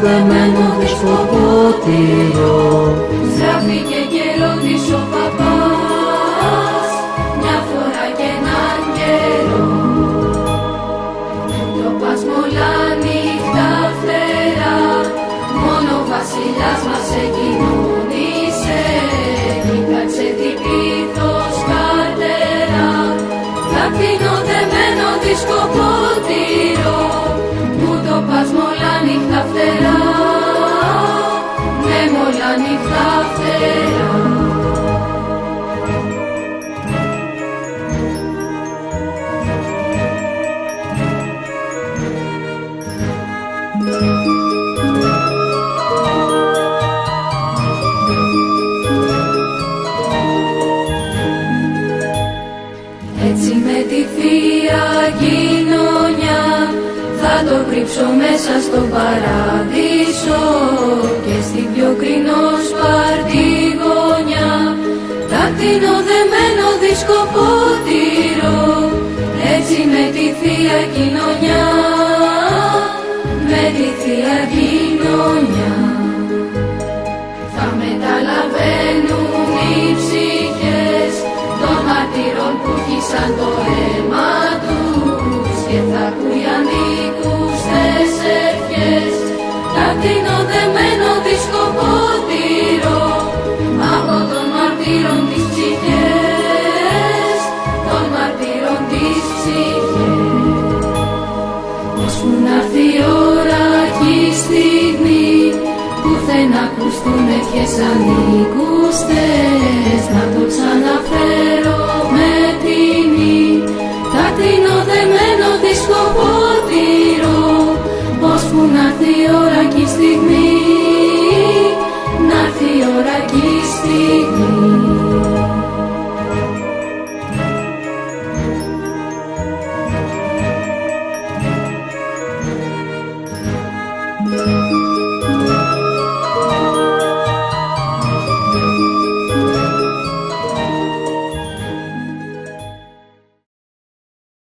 δεμένο δισκοπότηρο. Στράφηκε και ρώτησε ο παπάς μια φορά και έναν καιρό. Το πας μ' όλα νύχτα φτερά, μόνο ο βασιλιάς μας εκοινώνησε. Κοίταξε τι πίθος καρτερά, δάκτυλο δεμένο δισκοπότηρο. Πού το πας μ' όλα νύχτα φτερά, ναι μ' όλα νύχτα φτερά. Έτσι με τη θεία κοινωνιά θα το κρύψω μέσα στον παράδεισο και στην πιο κρινόσπαρτη γωνιά δάκτυλο δεμένο δισκοπότηρο. Έτσι με τη θεία κοινωνιά, με τη θεία κοινωνιά θα μεταλαβαίνουν οι ψυχές των μαρτύρων που χύσαν το αίμα τους και θα ακούει ανήκουστες ευχές. Δάκτυλο δεμένο δισκοπότηρο από των μαρτύρων τις ψυχές, των μαρτύρων τις ψυχές. Ώσπου να'ρθεί η ώρα κι η στιγμή που δεν ακουστούν ευχές ανήκουστες, να το ξαναφέρω με τιμή. Δάκτυλο δεμένο δισκοπότηρο, ώσπου να'ρθεί η ώρα κι η στιγμή, να'ρθεί η ώρα κι η στιγμή.